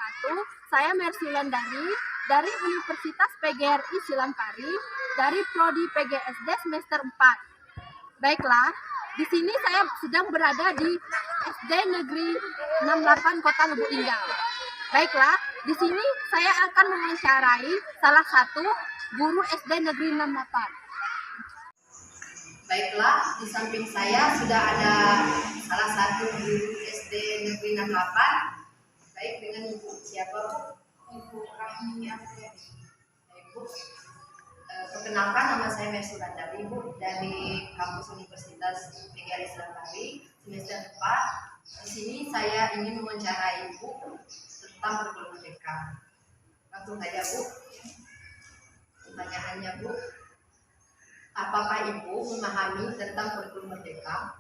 wabarakatuh. Saya Mersulandari dari Universitas PGRI Silampari dari Prodi PGSD semester 4. Baiklah, di sini saya sedang berada di SD Negeri 68 Kota Lubuk Linggau. Baiklah, di sini saya akan mewawancarai salah satu guru SD Negeri 68. Baiklah, di samping saya sudah ada salah satu guru SD Negeri 68. Baik, dengan Ibu siapa, Bu? Ibu Rahmi Afriyadi. Baik, Bu. Perkenalkan, nama saya Mersulandari, Bu, dari kampus Universitas PGRI Silampari semester 4. Di sini saya ingin mewawancarai Ibu tentang kurikulum merdeka. Langsung saja, Bu. Pertanyaannya, Bu, apakah Ibu memahami tentang kurikulum merdeka?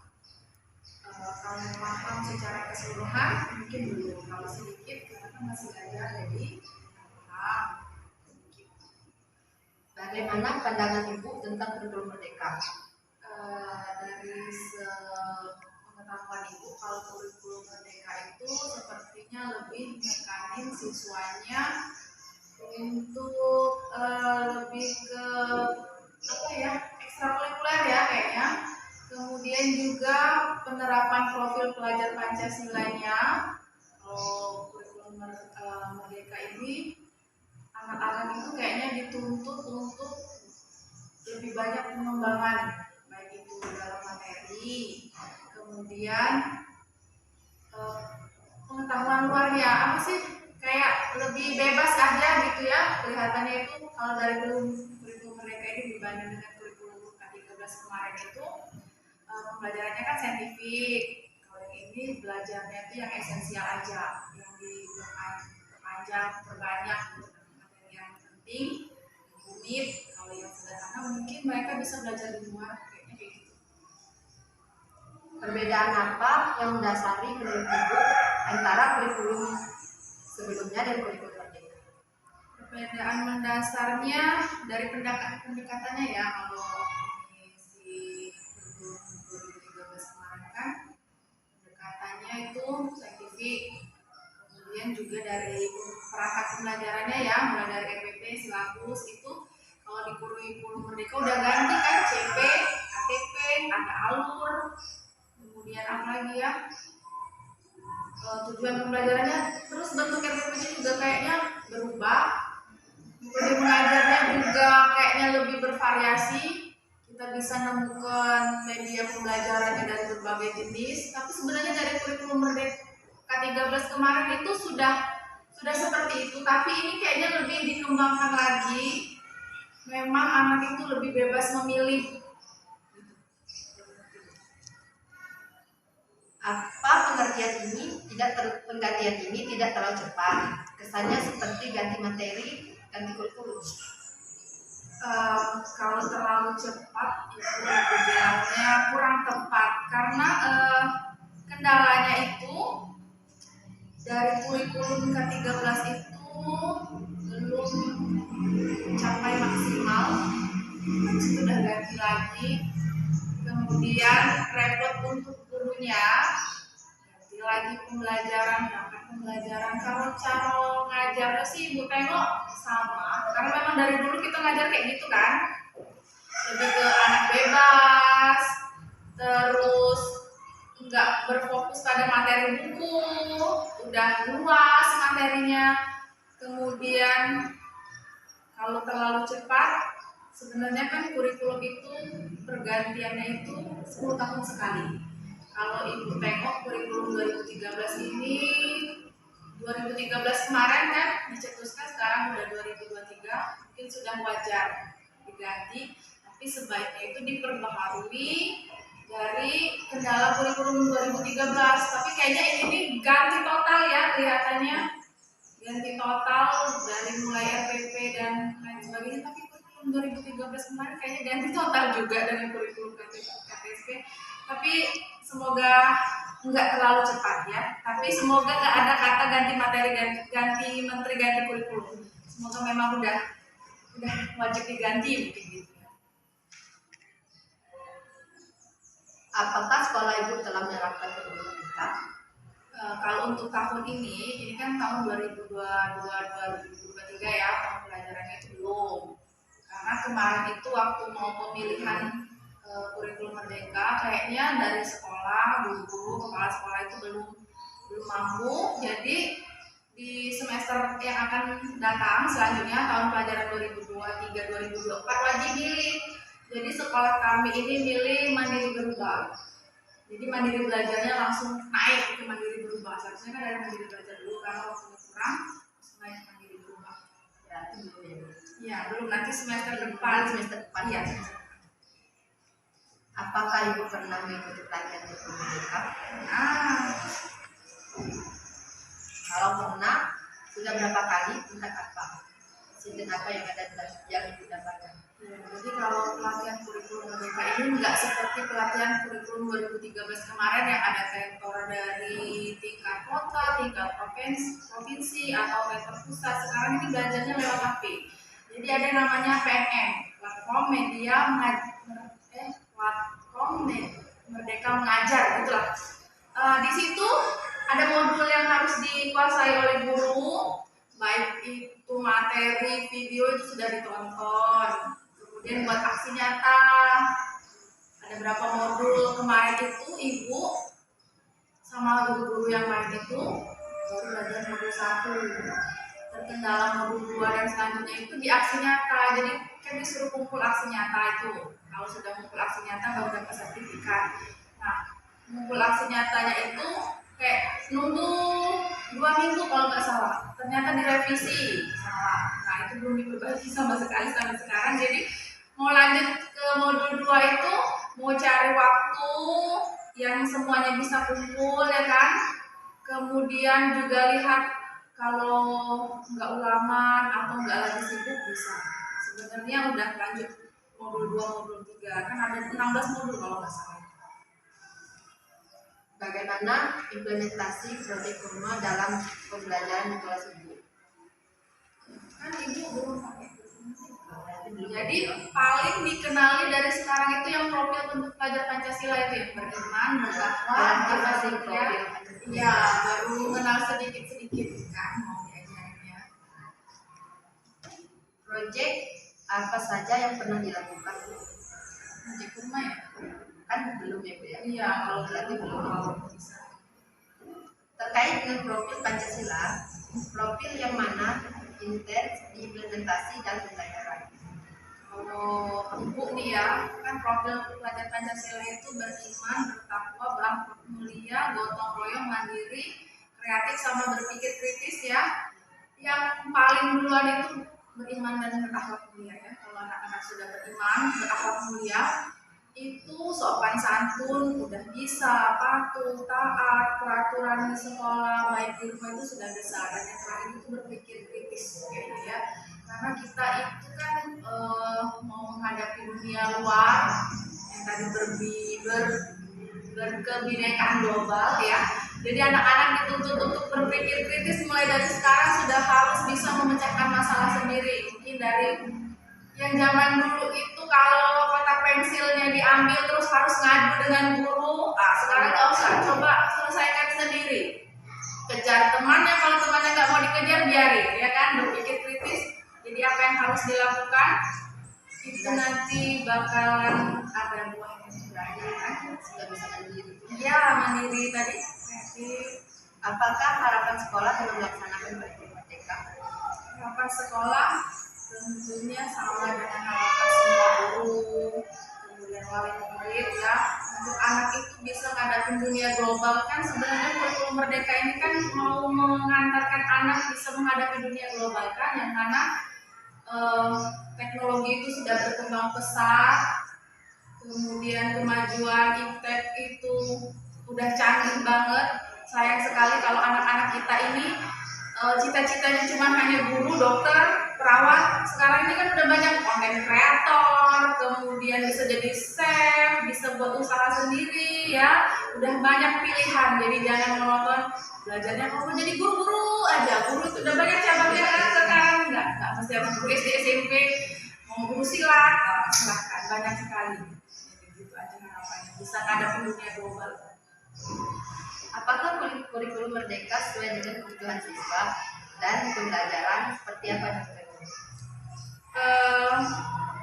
Kalau paham secara keseluruhan mungkin belum, kalau sedikit karena kan masih belajar jadi paham sedikit. Bagaimana pandangan Ibu tentang kurikulum merdeka? Dari pengetahuan Ibu, kalau kurikulum merdeka itu sepertinya lebih menekanin siswanya untuk lebih ke ekstrakurikuler ya kayaknya. Kemudian juga penerapan profil pelajar Pancasilanya. Kalau kurikulum merdeka ini anak-anak itu kayaknya dituntut untuk lebih banyak pengembangan, baik itu dalam materi, kemudian pengetahuan luarnya apa sih, kayak lebih bebas aja gitu ya kelihatannya itu. Kalau dari kurikulum merdeka ini dibanding dengan kurikulum K13 kemarin itu pembelajarannya kan saintifik. Kalau yang ini belajarnya itu yang esensial aja, yang diperpanjang, perbanyak materi yang penting, rumit. Kalau yang sederhana mungkin mereka bisa belajar di luar, kayaknya kayak gitu. Perbedaan apa yang mendasari menurut Ibu antara kurikulum sebelumnya dan kurikulum merdeka? Perbedaan mendasarnya dari pendekatannya ya. Kalau ini si kurikulum 2013 kemarin kan pendekatannya itu saintifik, kemudian juga dari perangkat pembelajarannya ya, mulai dari EPP, silabus itu. Kalau di kurikulum merdeka udah ganti kan, CP, ATP, ada alur, kemudian apa lagi ya, tujuan pembelajarannya, terus bentuk RPP-nya juga kayaknya berubah. Metode mengajarnya juga kayaknya lebih bervariasi. Kita bisa nemukan media pembelajarannya dari berbagai jenis. Tapi sebenarnya dari kurikulum merdeka K13 kemarin itu sudah seperti itu. Tapi ini kayaknya lebih dikembangkan lagi. Memang anak itu lebih bebas memilih. Apa penggantian ini tidak terlalu cepat? Kesannya seperti ganti materi, ganti kurikulum. Kalau terlalu cepat itu bilangnya kurang tepat, karena kendalanya itu dari kurikulum K13 itu belum capai maksimal, habis itu udah ganti lagi. Kemudian repot untuk gurunya, ganti lagi pembelajaran. Kalau cara ngajarnya sih Ibu tengok sama, karena memang dari dulu kita ngajar kayak gitu kan, lebih ke anak bebas, terus nggak berfokus pada materi buku, udah luas materinya. Kemudian kalau terlalu cepat, sebenarnya kan kurikulum itu pergantiannya itu 10 tahun sekali. Kalau Ibu tengok kurikulum 2013 ini, 2013 kemarin kan dicetuskan, sekarang udah 2023, mungkin sudah wajar diganti, tapi sebaiknya itu diperbaharui dari kendala kurikulum 2013. Tapi kayaknya ini ganti total ya kelihatannya, ganti total dari mulai RPP dan lain sebagainya. Tapi kurikulum 2013 kemarin kayaknya ganti total juga dengan kurikulum KTSP. Tapi semoga nggak terlalu cepat ya. Tapi semoga nggak ada kata ganti materi, ganti menteri, ganti kurikulum. Semoga memang udah wajib diganti mungkin gitu. Apakah sekolah Ibu telah menerapkan kurikulum merdeka? Kalau untuk tahun ini kan tahun 2022-2023 ya, tahun pelajarannya itu belum. Karena kemarin itu waktu mau pemilihan kurikulum merdeka, kayaknya dari sekolah, guru-guru, kepala sekolah itu belum mampu. Jadi di semester yang akan datang selanjutnya tahun pelajaran 2023-2024 wajib milih. Jadi sekolah kami ini milih mandiri berubah. Jadi mandiri belajarnya langsung naik ke mandiri berubah. Seharusnya kan dari mandiri belajar dulu karena waktunya kurang, langsung naik ke mandiri berubah. Berarti belum ya. Ya, belum, nanti semester depan. Iya. Apakah Ibu pernah mengikuti pelatihan kurikulum merdeka? Kalau pernah, sudah berapa kali, tentang apa? Insiden apa yang Ibu dapatkan? Ya, jadi kalau pelatihan kurikulum merdeka ini nggak seperti pelatihan kurikulum 2013 kemarin yang ada rektor dari tingkat kota, tingkat provinsi atau rektor pusat. Sekarang ini belajarnya lewat HP. Jadi ada yang namanya PMM, platform Merdeka Mengajar, gitulah. Di situ ada modul yang harus dikuasai oleh guru, baik itu materi, video itu sudah ditonton. Kemudian buat aksi nyata, ada berapa modul kemarin itu Ibu sama guru-guru yang lain itu baru belajar modul 1. Terkendala modul 2 dan selanjutnya itu di aksi nyata. Jadi kan disuruh kumpul aksi nyata itu. Kalau sudah kumpul aksi nyata baru dapat sertifikat. Nah, kumpul aksi nyatanya itu kayak nunggu 2 minggu kalau nggak salah. Ternyata direvisi salah. Nah, itu belum diperbaiki sama sekali sampai sekarang. Jadi mau lanjut ke modul 2 itu mau cari waktu yang semuanya bisa kumpul ya kan. Kemudian juga lihat kalau nggak ulangan atau nggak lagi sibuk bisa. Sebenarnya udah lanjut modul 2, modul 3 kan ada 16 modul kalau nggak salah. Bagaimana implementasi proyek rumah dalam pembelajaran di kelas Ibu? Kan Ibu belum pakai. Jadi paling dikenali dari sekarang itu yang profil bentuk pelajar Pancasila itu yang beriman, bertakwa, profil. Ya, baru mengenal sedikit-sedikit kan mau diajarinnya. Proyek apa saja yang pernah dilakukan? Proyek rumah ya? Kan belum ya Bu ya? Iya, kalau berarti belum. bisa. Terkait dengan profil Pancasila, profil yang mana intens diimplementasi dalam pembelajaran? Kalau Ibu nih ya, kan profil pelajar Pancasila itu beriman, bertakwa, berakhlak mulia, gotong royong, mandiri, kreatif, sama berpikir kritis ya. Yang paling duluan itu beriman dan berakhlak mulia ya. Kalau anak-anak sudah beriman, berakhlak mulia, itu sopan santun, udah bisa, patuh, taat, peraturan di sekolah, baik di rumah itu sudah bisa. Dan yang terakhir itu berpikir kritis kayaknya ya. Karena kita itu kan mau menghadapi dunia luar yang tadi berkebinekaan global ya. Jadi anak-anak dituntut untuk berpikir kritis mulai dari sekarang sudah harus bisa memecahkan masalah sendiri. Mungkin dari yang zaman dulu itu kalau kotak pensilnya diambil terus harus ngadu dengan guru, sekarang nggak usah, coba selesaikan sendiri. Kejar temannya, kalau temannya nggak mau dikejar biarin, ya kan, berpikir kritis. Jadi apa yang harus dilakukan itu nanti bakalan ada buahnya juga kan, Sudah bisa mandiri. ya mandiri tadi. Apakah harapan sekolah dalam melaksanakan kurikulum merdeka? Harapan sekolah tentunya sama dengan harapan semua guru, kemudian wali murid ya, untuk anak itu bisa menghadapi dunia global. Kan sebenarnya kurikulum merdeka ini kan mau mengantarkan anak bisa menghadapi dunia global kan, yang mana teknologi itu sudah berkembang pesat, kemudian kemajuan iptek itu udah canggih banget. Sayang sekali kalau anak-anak kita ini cita-citanya cuma hanya guru, dokter, perawat. Sekarang ini kan udah banyak konten kreator, kemudian bisa jadi chef, bisa buat usaha sendiri ya. Udah banyak pilihan, jadi jangan menonton belajarnya mau jadi guru-guru aja. Guru itu udah banyak cabangnya kan sekarang, nggak mesti harus guru SD, SMP, mau guru silat, silahkan, banyak sekali. Jadi gitu aja harapannya, bisa ngadepin dunia global. Apakah kurikulum Merdeka sesuai dengan kebutuhan siswa dan pembelajaran seperti apa contohnya?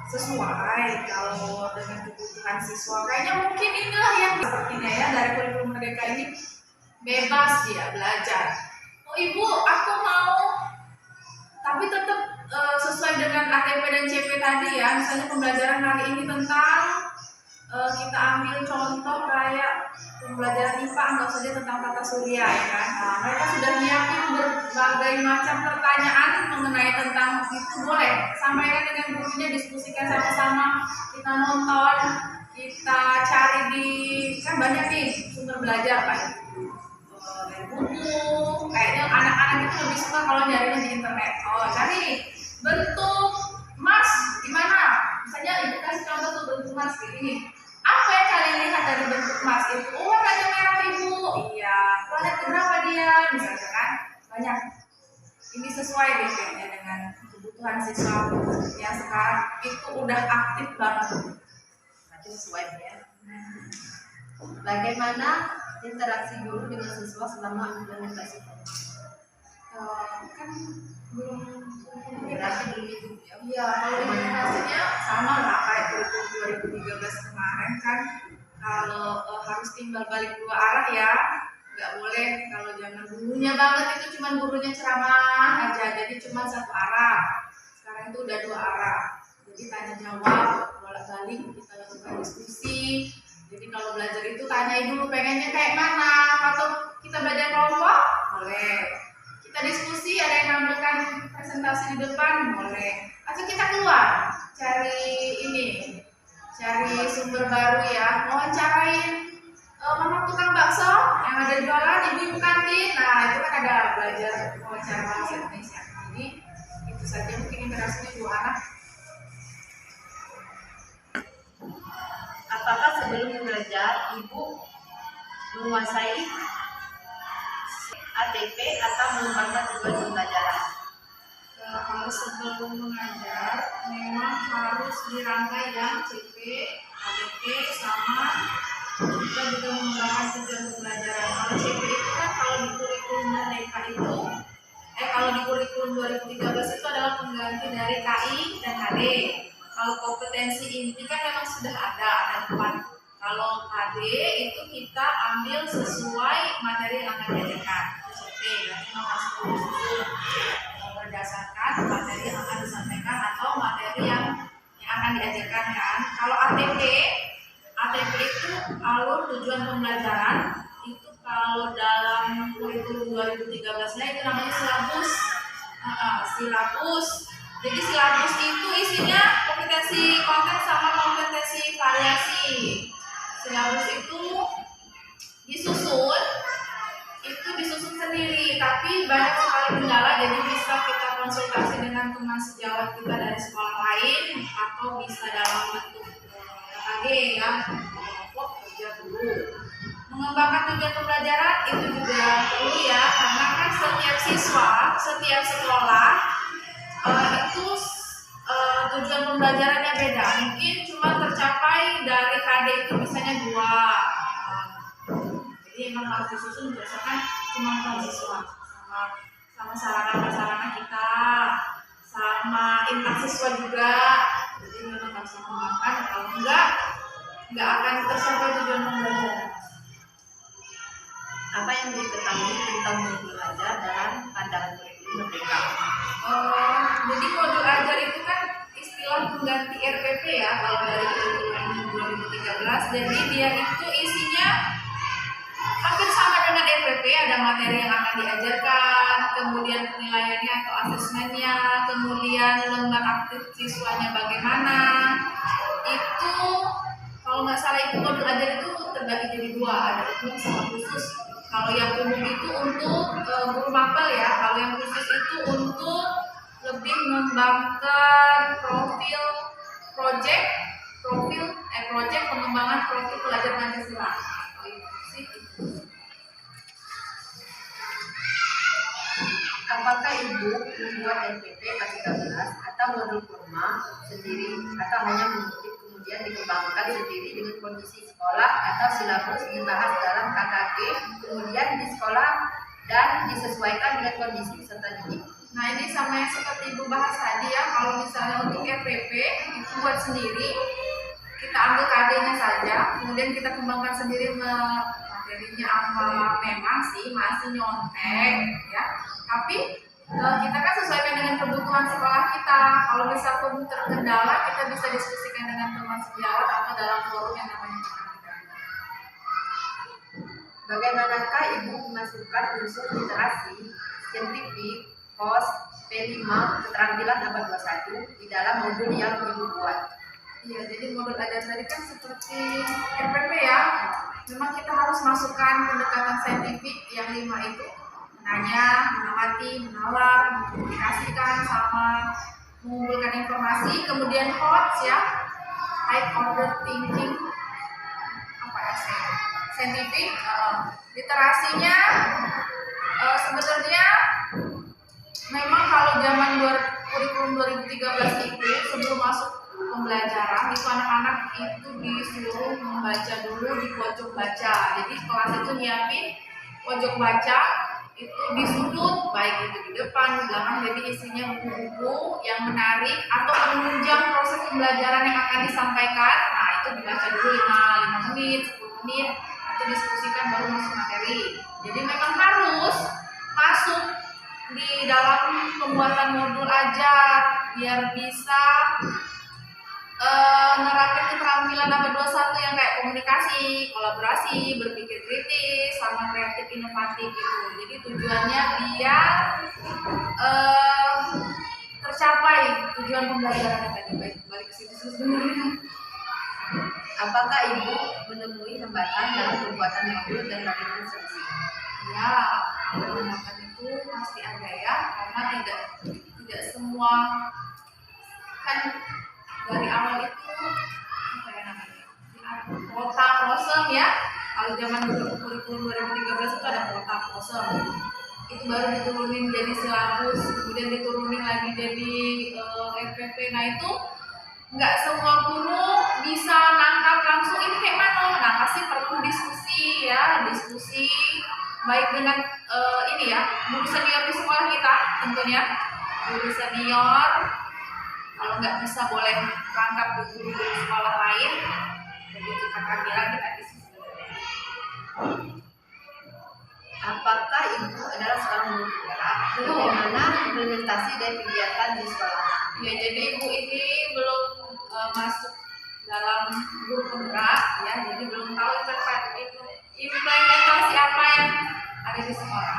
Sesuai kalau dengan kebutuhan siswa, kayaknya mungkin inilah yang sepertinya ya dari kurikulum Merdeka ini bebas dia belajar. Oh ibu, aku mau, tapi tetap sesuai dengan ATP dan CP tadi ya. Misalnya pembelajaran hari ini tentang kita ambil contoh kayak pembelajaran IPA, anggap saja tentang tata surya ya kan. Nah, mereka sudah nyiapin berbagai macam pertanyaan mengenai tentang itu, boleh sampaikan dengan gurunya, diskusikan sama-sama, kita nonton, kita cari di, kan banyak nih sumber belajar kan, dari buku. Kayaknya anak-anak itu lebih suka kalau nyarinya di internet. Oh, cari bentuk Mars gimana, misalnya ibu kasih contoh tuh bentuk Mars kayak gini. Apa yang kalian lihat dari bentuk Mars itu? Oh, warnanya merah ibu. Iya, planet berapa dia? Misalnya kan banyak. Ini sesuai deh kayaknya dengan kebutuhan siswa yang sekarang itu udah aktif banget. Berarti sesuai ya. Bagaimana interaksi guru dengan siswa selama implementasi program? Kan belum Berarti belum itu ya. Iya, kalau implementasinya sama lah kayak kurikulum 2013 kemarin kan, kalau harus timbal balik dua arah ya, nggak boleh kalau zaman dulunya banget itu cuma gurunya ceramah aja, jadi cuma satu arah. Sekarang itu udah dua arah, jadi tanya jawab, bolak balik kita lakukan diskusi. Jadi kalau belajar itu tanyain dulu pengennya kayak mana, atau kita belajar kelompok boleh, kita diskusi, ada yang nampilkan presentasi di depan boleh, atau kita keluar cari ini, cari sumber baru ya, wawancarain mama tukang bakso yang ada jualan, ibu-ibu kantin. Nah itu kan ada belajar wawancara bahasa Indonesia. Jadi itu saja mungkin interaksinya dua anak. Apakah sebelum belajar ibu menguasai ATP atau mengembangkan tujuan pembelajaran? Kalau sebelum mengajar memang harus dirangkai ya, CP, ATP sama kita juga mengembangkan tujuan pembelajaran. Kalau CP itu kan kalau di kurikulum Merdeka itu, kalau di kurikulum 2013 itu adalah pengganti dari KI dan KD. Kalau kompetensi inti kan memang sudah ada 4. Kalau KD itu kita ambil sesuai materi yang akan diajarkan. CP berarti memang harus disusun berdasarkan materi yang akan disampaikan atau materi yang akan diajarkan kan. Kalau ATP itu alur tujuan pembelajaran, itu kalau dalam kurikulum 2013-nya itu namanya silabus. Silabus. Jadi silabus itu isinya kompetensi konten sama kompetensi variasi. Silabus itu disusun sendiri, tapi banyak sekali kendala, jadi bisa kita konsultasi dengan teman sejawat kita dari sekolah lain atau bisa dalam bentuk KKG ya, kelompok kerja dulu. Mengembangkan tujuan pembelajaran itu juga perlu ya, karena kan setiap siswa, setiap sekolah itu tujuan pembelajarannya beda. Mungkin cuma tercapai dari KD itu misalnya 2. Jadi memang harus disusun berdasarkan kemampuan siswa sama sarana-sarana kita, sama impact siswa juga. Jadi memang harus dikembangkan, kalau enggak akan tercapai tujuan pembelajaran. Apa yang diketahui tentang modul ajar dalam pandangan kurikulum Merdeka? Jadi modul ajar itu kan istilah pengganti RPP ya kalau dari kurikulum 2013. Jadi dia itu isinya hampir sama dengan RPP, ada materi yang akan diajarkan, kemudian penilaiannya atau asesmennya, kemudian lembar aktif siswanya bagaimana. Itu kalau nggak salah itu modul ajar itu terbagi jadi 2, ada umum sama khusus. Kalau yang umum itu untuk guru mapel ya, kalau yang khusus itu untuk lebih mengembangkan project pengembangan profil pelajar Pancasila. Apakah ibu membuat NPP K13 atau modul kurma sendiri atau hanya mengutip kemudian kemudian dikembangkan sendiri dengan kondisi sekolah atau silabus dibahas dalam KKG, kemudian di sekolah dan disesuaikan dengan kondisi peserta didik. Nah, ini sama yang seperti Ibu bahas tadi ya, kalau misalnya untuk RPP itu buat sendiri, kita ambil KD-nya saja, kemudian kita kembangkan sendiri materinya apa. Memang sih masih nyontek ya, tapi kita kan sesuaikan dengan kebutuhan sekolah kita. Kalau misal pun terkendala, kita bisa diskusikan dengan teman sejawat atau dalam forum yang namanya KKG. Bagaimanakah Ibu memasukkan unsur literasi, saintifik, HOS, P5, keterampilan abad 21 di dalam modul yang Ibu buat? Iya, jadi modul ajar tadi kan seperti RPP ya. Memang kita harus masukkan pendekatan saintifik yang 5 itu, menanya, mengamati, menalar, mengkomunikasikan, sama mengumpulkan informasi. Kemudian HOTS ya, high order thinking, apa ya, saintifik. Literasinya sebetulnya memang kalau zaman kurikulum 2013 itu sebelum masuk pembelajaran itu anak-anak itu disuruh membaca dulu di pojok baca. Jadi kelas itu nyiapin pojok baca itu di sudut, baik itu di depan, di belakang, jadi isinya buku-buku yang menarik atau menunjang proses pembelajaran yang akan disampaikan. Nah, itu dibaca dulu 5 menit, 10 menit, itu diskusikan baru masuk materi. Jadi memang harus masuk di dalam pembuatan modul ajar biar bisa nerapin keterampilan abad 21 yang kayak komunikasi, kolaborasi, berpikir kritis, sama kreatif inovatif gitu. Jadi tujuannya biar tercapai tujuan pembelajaran tadi. Balik ke situ sebenarnya. Apakah Ibu menemui hambatan dalam pembuatan modul dan bagaimana solusinya? Ya, hambatan itu pasti ada ya, karena tidak semua kan dari awal itu apa ya namanya, kuota kosong ya. Kalau zaman kurikulum 2013 itu ada kuota kosong, itu baru diturunin jadi silabus, kemudian diturunin lagi jadi RPP. Nah, itu nggak semua guru bisa nangkap langsung ini kayak mana. Nah, pasti perlu diskusi ya, diskusi baik dengan ini ya, guru senior di sekolah kita tentunya, guru senior. Kalau nggak bisa boleh tangkap guru di sekolah lain, begitu kakak bilang kita diskusi. Apakah Ibu adalah seorang guru penggerak? Bagaimana implementasi dan kegiatan di sekolah? Ya, jadi Ibu ini belum masuk dalam guru penggerak ya, jadi belum tahu implementasi apa yang ada di sekolah.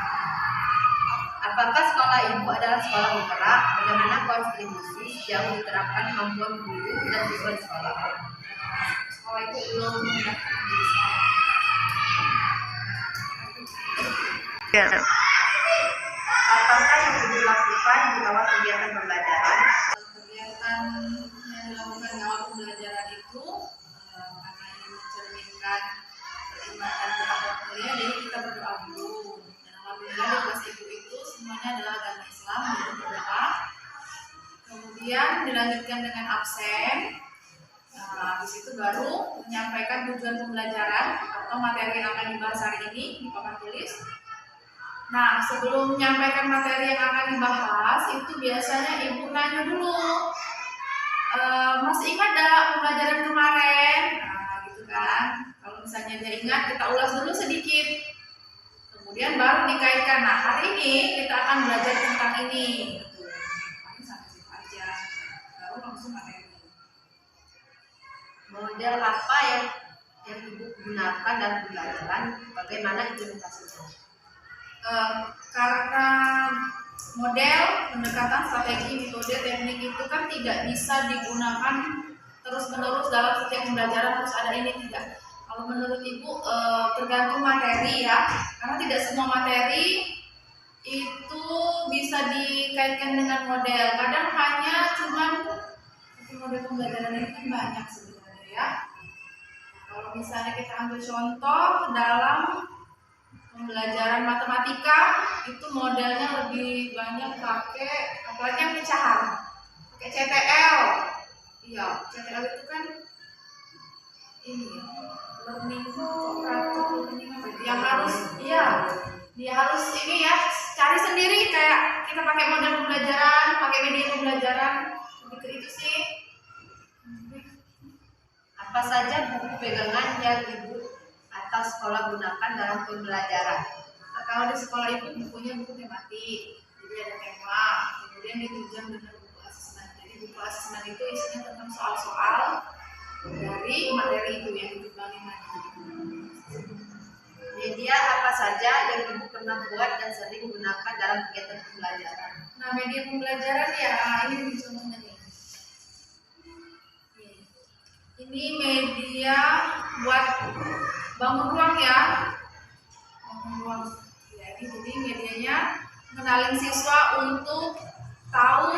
Apakah sekolah Ibu adalah sekolah penggerak? Bagaimana kontribusi sejauh diterapkan kemampuan guru dan siswa di sekolah? Sekolah itu belum mendaftar di sekolah. Apakah yang Ibu lakukan di awal kegiatan pembelajaran? Kegiatan yang dilakukan di awal pembelajaran itu karena ini mencerminkan keimatan berakhlak mulia, jadi kita berdoa dulu. Dan alhamdulillah di kelas Ibu itu semuanya adalah agama Islam, jadi berdoa. Kemudian dilanjutkan dengan absen. Nah, di situ baru menyampaikan tujuan pembelajaran atau materi yang akan dibahas hari ini di papan tulis. Nah, sebelum menyampaikan materi yang akan dibahas, itu biasanya Ibu nanya dulu, masih ingat gak pembelajaran kemarin? Nah, gitu kan. Kalau misalnya dia ingat, kita ulas dulu sedikit. Kemudian baru dikaitkan, nah hari ini kita akan belajar tentang ini. Gitu. Paling sampai situ aja, baru langsung materi. Model apa yang Ibu gunakan dalam pembelajaran? Bagaimana implementasinya? Karena model, pendekatan, strategi, metode, teknik itu kan tidak bisa digunakan terus-menerus dalam setiap pembelajaran harus ada ini, tidak. Kalau menurut Ibu tergantung materi ya, karena tidak semua materi itu bisa dikaitkan dengan model. Kadang hanya cuman model pembelajaran ini kan banyak sebenarnya ya. Kalau misalnya kita ambil contoh dalam pembelajaran matematika, itu modelnya lebih banyak pakai apalagi yang pecahan, pakai CTL. Iya, CTL itu kan ini ya, learning learning apa itu yang harus dia harus ini ya, cari sendiri kayak kita pakai model pembelajaran, pakai media pembelajaran, lebih ke itu sih. Apa saja buku pegangan yang ibu atau sekolah gunakan dalam pembelajaran? Nah, kalau di sekolah itu bukunya buku tematik, jadi ada tema, kemudian ditunjang dengan buku asesmen. Jadi buku asesmen itu isinya tentang soal-soal dari materi itu yang dikembangin lagi. Media apa saja yang ibu pernah buat dan sering gunakan dalam kegiatan pembelajaran? Nah, media pembelajaran ya, ini contohnya nih. Ini media buat bangun ruang ya. Bangun ruang. Ya, jadi medianya mengenalin siswa untuk tahu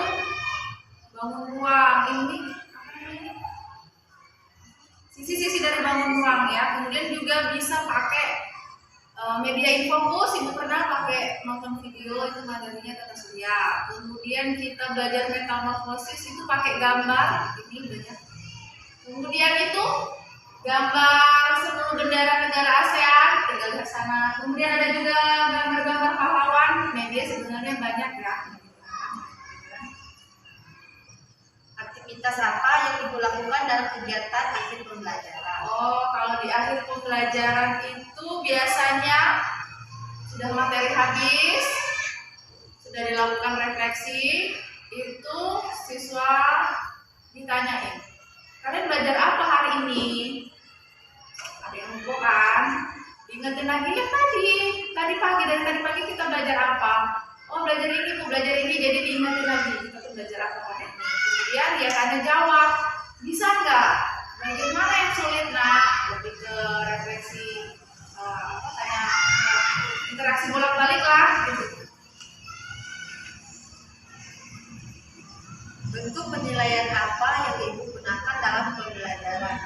bangun ruang. Ini apa namanya? Sisi-sisi dari bangun ruang ya. Kemudian juga bisa pakai media infokus. Ibu pernah pakai nonton video itu materinya tata surya. Kemudian kita belajar metamorfosis itu pakai gambar. Ini banyak. Kemudian itu gambar 10 bendera negara ASEAN, tinggal lihat sana. Kemudian ada juga gambar-gambar pahlawan. Media sebenarnya banyak ya. Aktivitas apa yang ibu lakukan dalam kegiatan akhir pembelajaran? Oh, kalau di akhir pembelajaran itu biasanya sudah materi habis, sudah dilakukan refleksi, itu siswa ditanyain, kalian belajar apa hari ini? Ada yang lupa kan? Diingetin lagi ya tadi pagi, dari tadi pagi kita belajar apa? Oh, belajar ini, jadi diingetin lagi kita tuh belajar apa hari ini. Kemudian dia tanya jawab, bisa nggak? Bagian mana yang sulit nak? Lebih ke refleksi, tanya interaksi bolak-balik lah gitu. Bentuk penilaian apa yang ibu gunakan dalam pembelajaran?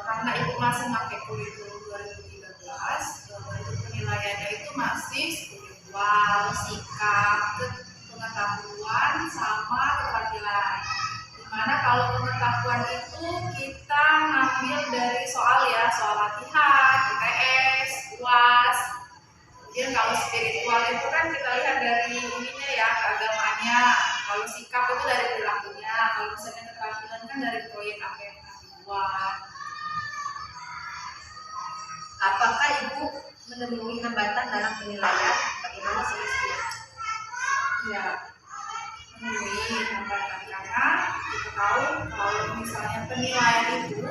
Karena ibu masih pakai kurikulum 2013, bentuk penilaiannya itu masih spiritual, sikap, pengetahuan, sama keterampilan. Dimana kalau pengetahuan itu kita ngambil dari soal ya, soal latihan, IPS, UAS. Kemudian kalau spiritual itu kan kita lihat dari ininya ya, keagamaannya. Kalau sikap itu dari perilakunya, kalau misalnya keterampilan kan dari proyek apa yang kita buat. Apakah ibu menemui hambatan dalam penilaian? Bagaimana solusinya? Ya, menemui hambatan karena kita tahu kalau misalnya penilaian itu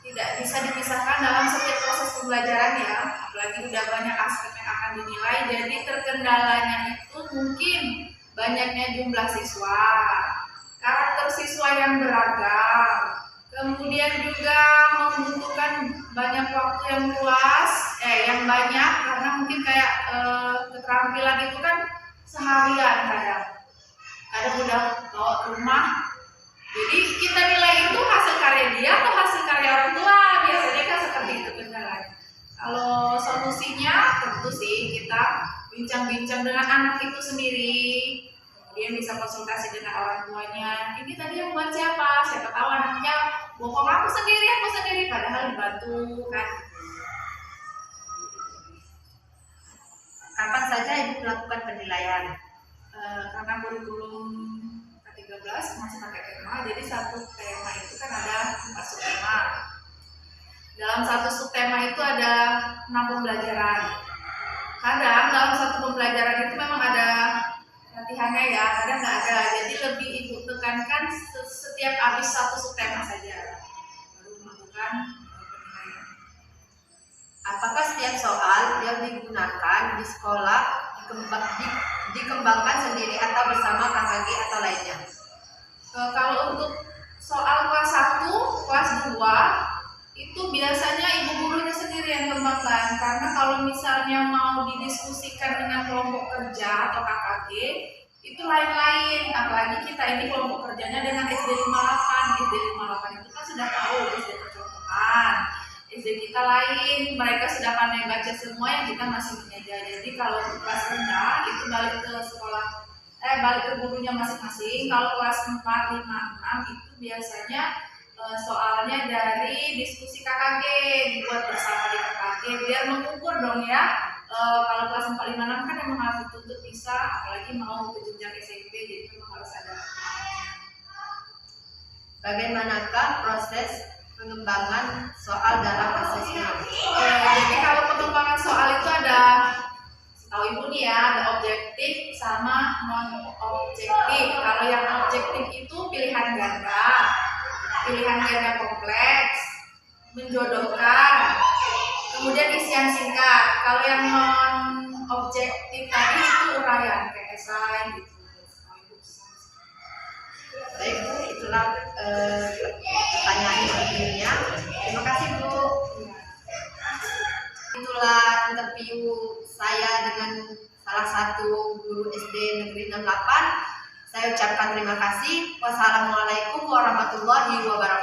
tidak bisa dipisahkan dalam setiap proses pembelajaran ya, apalagi udah banyak aspek yang akan dinilai, jadi terkendalanya itu mungkin banyaknya jumlah siswa, karakter siswa yang beragam, kemudian juga membutuhkan banyak waktu yang luas, yang banyak karena mungkin kayak keterampilan itu kan seharian kadang udah bawa ke rumah, jadi kita nilai itu hasil karya dia atau hasil karya orang tua, biasanya kan seperti itu kendalanya. Kalau solusinya tentu sih kita bincang-bincang dengan anak itu sendiri, kemudian bisa konsultasi dengan orang tuanya. Ini tadi yang buat siapa? Siapa tahu anaknya bohong, aku sendiri, padahal dibantu kan. Kapan saja ibu melakukan penilaian? Karena kurikulum K13 masih pakai tema, jadi satu tema itu kan ada 4 subtema. Dalam satu subtema itu ada 6 pembelajaran. Kadang dalam satu pembelajaran itu memang ada latihannya ya, kadang nggak ada. Jadi lebih ibu tekankan setiap habis satu subtema saja baru melakukan penilaian. Apakah setiap soal yang digunakan di sekolah dikembangkan sendiri atau bersama KKG atau lainnya? Kalau untuk soal kelas 1, kelas 2 itu biasanya ibu gurunya sendiri yang kembangkan, karena kalau misalnya mau didiskusikan dengan kelompok kerja atau KKG itu lain-lain, apalagi kita ini kelompok kerjanya dengan SD 58 itu kan sudah tahu SD percontohan, SD kita lain, mereka sudah pandai baca semua, yang kita masih mengajar. Jadi kalau untuk kelas rendah itu balik ke sekolah, balik ke gurunya masing-masing. Kalau kelas 4, 5, 6 itu biasanya soalnya dari diskusi KKG, dibuat bersama di KKG biar mengukur dong ya. Kalau kelas 4, 5, 6 kan memang harus dituntut bisa, apalagi mau ke jenjang SMP, jadi memang harus ada. Bagaimanakah proses pengembangan soal dalam asesmen? Jadi kalau pengembangan soal itu ada, tahu ibu nih ya, ada objektif sama non objektif. Kalau yang objektif itu pilihan ganda kompleks, menjodohkan, kemudian isian singkat. Kalau yang non objektif tadi itu uraian kayak esai gitu. Baik Bu, itulah pertanyaan interviewnya. Terima kasih Bu. Itulah interview saya dengan salah satu guru SD Negeri 68. Saya ucapkan terima kasih. Wassalamualaikum warahmatullahi wabarakatuh.